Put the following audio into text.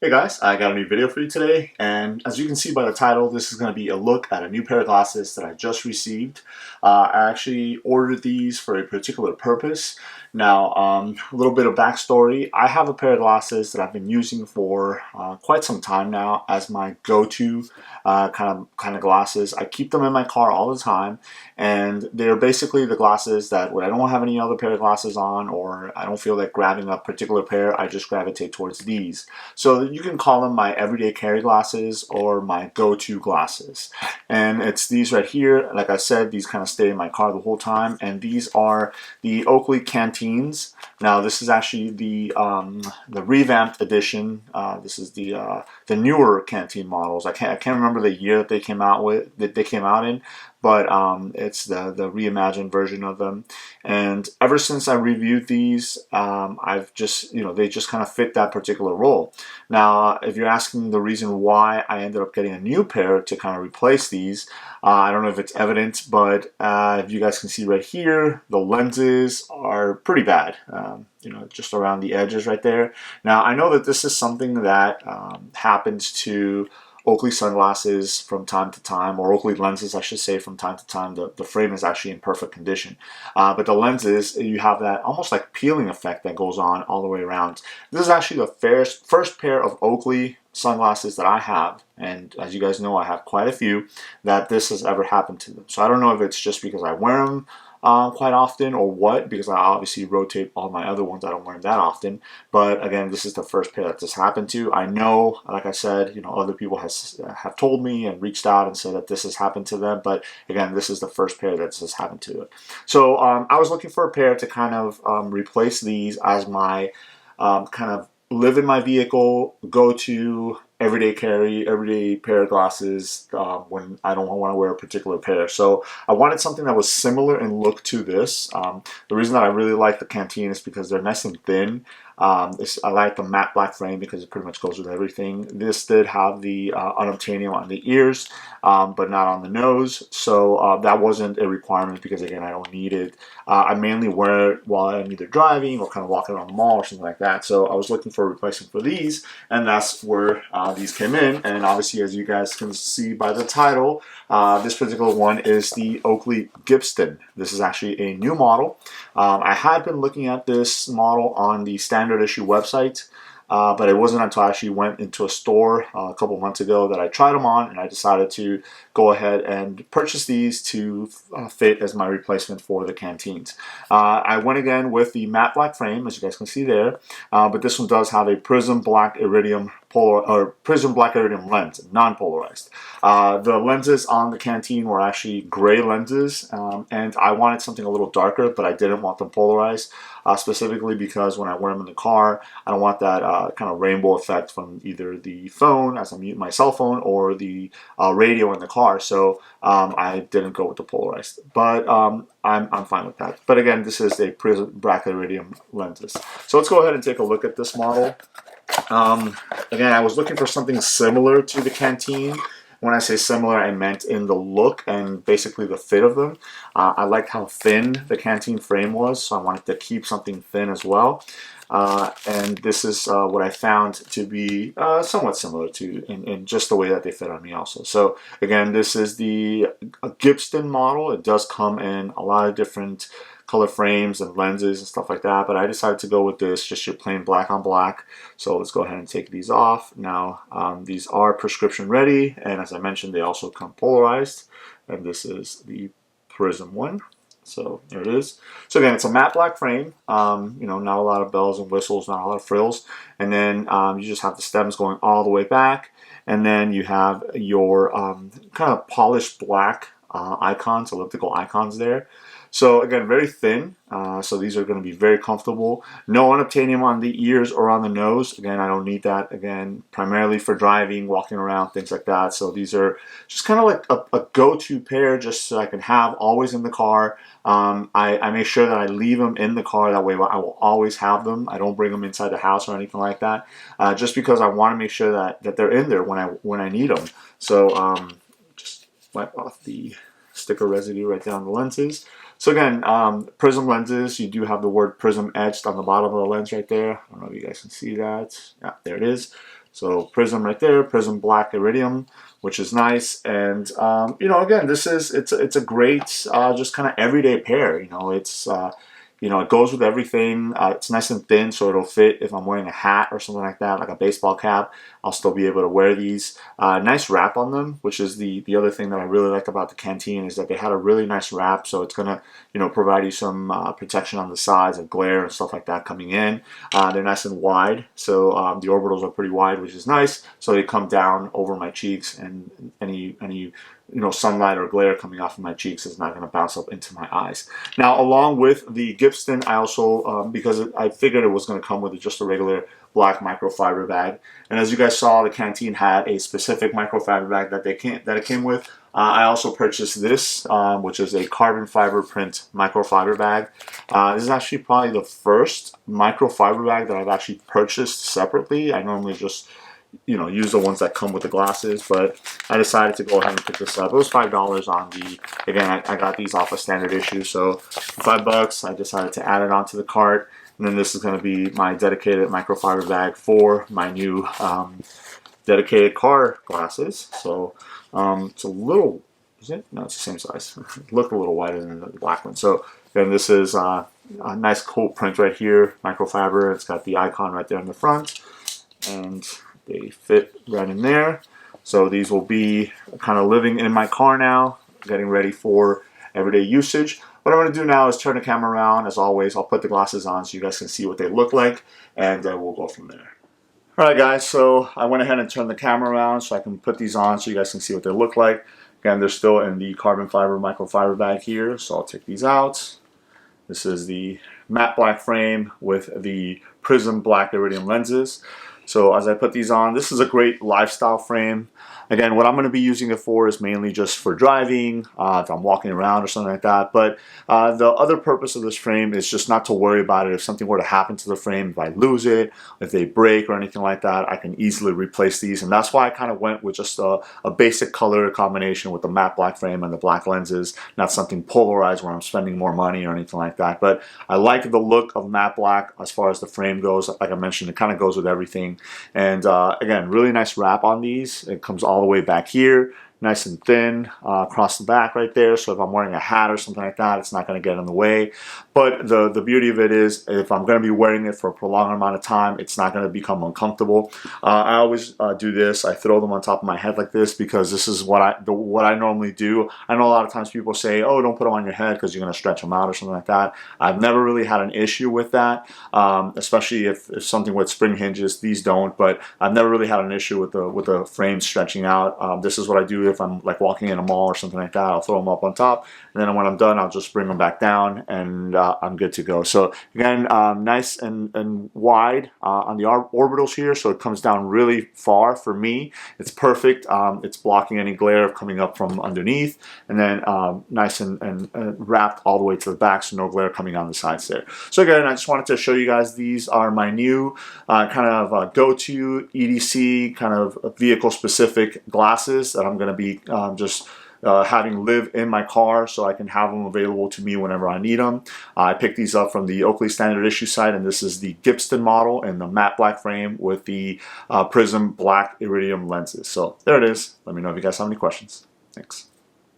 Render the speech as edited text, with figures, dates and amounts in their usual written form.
Hey guys, I got a new video for you today, and as you can see by the title, this is going to be a look at a new pair of glasses that I just received. I actually ordered these for a particular purpose. Now, a little bit of backstory. I have a pair of glasses that I've been using for quite some time now as my go-to kind of glasses. I keep them in my car all the time, and they're basically the glasses that when I don't have any other pair of glasses on, or I don't feel like grabbing a particular pair, I just gravitate towards these. So you can call them my everyday carry glasses or my go-to glasses. And it's these right here. Like I said, these kind of stay in my car the whole time. And these are the Oakley Canteens. Now this is actually the revamped edition. This is the newer Canteen models. I can't remember the year that they came out in, but it's the reimagined version of them. And ever since I reviewed these, I've just, they just kind of fit that particular role. Now, if you're asking the reason why I ended up getting a new pair to kind of replace these, I don't know if it's evident, but if you guys can see right here, the lenses are pretty bad. Just around the edges right there. Now, I know that this is something that happens to Oakley sunglasses from time to time, or Oakley lenses, I should say, from time to time. The frame is actually in perfect condition. But the lenses, you have that almost like peeling effect that goes on all the way around. This is actually the first pair of Oakley sunglasses that I have, and as you guys know, I have quite a few, that this has ever happened to them. So I don't know if it's just because I wear them quite often or what, because I obviously rotate all my other ones. I don't wear them that often, but again, this is the first pair that this happened to. I know, like I said, other people have told me and reached out and said that this has happened to them, but again, this is the first pair that this has happened to. So I was looking for a pair to kind of replace these as my kind of live in my vehicle, go to everyday carry, everyday pair of glasses when I don't want to wear a particular pair. So I wanted something that was similar in look to this. The reason that I really like the Canteen is because they're nice and thin. I like the matte black frame because it pretty much goes with everything. This did have the unobtainium on the ears, but not on the nose. So that wasn't a requirement because, again, I don't need it. I mainly wear it while I'm either driving or kind of walking around the mall or something like that. So I was looking for a replacement for these, and that's where these came in. And obviously, as you guys can see by the title, this particular one is the Oakley Gibston. This is actually a new model. I had been looking at this model on the standard issue website, but it wasn't until I actually went into a store a couple months ago that I tried them on, and I decided to go ahead and purchase these to fit as my replacement for the Canteens. I went again with the matte black frame, as you guys can see there, but this one does have a prism black iridium lens, non-polarized. The lenses on the Canteen were actually gray lenses, and I wanted something a little darker, but I didn't want them polarized, specifically because when I wear them in the car, I don't want that kind of rainbow effect from either the phone, as I'm using my cell phone, or the radio in the car. So I didn't go with the polarized, but I'm fine with that. But again, this is a prism black iridium lenses. So let's go ahead and take a look at this model. Again, I was looking for something similar to the Canteen. When I say similar, I meant in the look and basically the fit of them. I liked how thin the Canteen frame was, so I wanted to keep something thin as well. And this is what I found to be somewhat similar to in just the way that they fit on me also. So again, this is the Gibston model. It does come in a lot of different color frames and lenses and stuff like that, but I decided to go with this, just your plain black on black. So let's go ahead and take these off. Now these are prescription ready, and as I mentioned, they also come polarized, and this is the prism one. So there it is. So again, it's a matte black frame, not a lot of bells and whistles, not a lot of frills, and then you just have the stems going all the way back, and then you have your kind of polished black icons, elliptical icons there. So again, very thin, so these are going to be very comfortable. No unobtainium on the ears or on the nose. Again, I don't need that. Again, primarily for driving, walking around, things like that. So these are just kind of like a go-to pair, just so I can have always in the car. I make sure that I leave them in the car. That way I will always have them. I don't bring them inside the house or anything like that, just because I want to make sure that they're in there when I need them. So just wipe off the sticker residue right there on the lenses. So again, prism lenses, you do have the word prism etched on the bottom of the lens right there. I don't know if you guys can see that. Yeah, there it is. So prism right there, prism black iridium, which is nice. And you know, again, it's a great just kind of everyday pair. You know, you know, it goes with everything. It's nice and thin, so it'll fit if I'm wearing a hat or something like that, like a baseball cap. I'll still be able to wear these. Nice wrap on them, which is the other thing that I really like about the Canteen, is that they had a really nice wrap, so it's gonna, you know, provide you some protection on the sides of glare and stuff like that coming in. They're nice and wide, so the orbitals are pretty wide, which is nice. So they come down over my cheeks, and any you know, sunlight or glare coming off of my cheeks is not going to bounce up into my eyes. Now, along with the Gibston, I also, because I figured it was going to come with just a regular black microfiber bag, and as you guys saw, the Canteen had a specific microfiber bag that it came with. I also purchased this, which is a carbon fiber print microfiber bag. This is actually probably the first microfiber bag that I've actually purchased separately. I normally just, you know, use the ones that come with the glasses, but I decided to go ahead and pick this up. It was $5 on the, again, I got these off a standard issue, so $5, I decided to add it onto the cart. And then this is going to be my dedicated microfiber bag for my new dedicated car glasses. So it's a little, is it? No, it's the same size. It looked a little wider than the black one. So again, this is a nice cool print right here, microfiber. It's got the icon right there in the front, and they fit right in there. So these will be kind of living in my car now, getting ready for everyday usage. What I'm going to do now is turn the camera around. As always, I'll put the glasses on so you guys can see what they look like, and we'll go from there. Alright guys, so I went ahead and turned the camera around so I can put these on so you guys can see what they look like. Again, they're still in the carbon fiber microfiber bag here, so I'll take these out. This is the matte black frame with the prism black iridium lenses. So as I put these on, this is a great lifestyle frame. Again, what I'm going to be using it for is mainly just for driving, if I'm walking around or something like that. But the other purpose of this frame is just not to worry about it. If something were to happen to the frame, if I lose it, if they break or anything like that, I can easily replace these. And that's why I kind of went with just a basic color combination with the matte black frame and the black lenses, not something polarized where I'm spending more money or anything like that. But I like the look of matte black as far as the frame goes. Like I mentioned, it kind of goes with everything. And again, really nice wrap on these. It comes all the way back here, nice and thin across the back right there. So if I'm wearing a hat or something like that, it's not going to get in the way. But the beauty of it is, if I'm going to be wearing it for a prolonged amount of time, it's not going to become uncomfortable. I always do this. I throw them on top of my head like this because this is what I normally do. I know a lot of times people say, oh, don't put them on your head because you're going to stretch them out or something like that. I've never really had an issue with that, especially if something with spring hinges. These don't, but I've never really had an issue with the frame stretching out. This is what I do if I'm like walking in a mall or something like that. I'll throw them up on top, and then when I'm done, I'll just bring them back down, and I'm good to go. So again, nice and wide on the orbitals here, so it comes down really far for me. It's perfect. It's blocking any glare coming up from underneath, and then nice and wrapped all the way to the back, so no glare coming on the sides there. So again, I just wanted to show you guys, these are my new kind of go-to EDC kind of vehicle-specific glasses that I'm going to be just having live in my car, so I can have them available to me whenever I need them. I picked these up from the Oakley standard issue site, and this is the Gibston model in the matte black frame with the prism black iridium lenses. So there it is. Let me know if you guys have any questions. Thanks.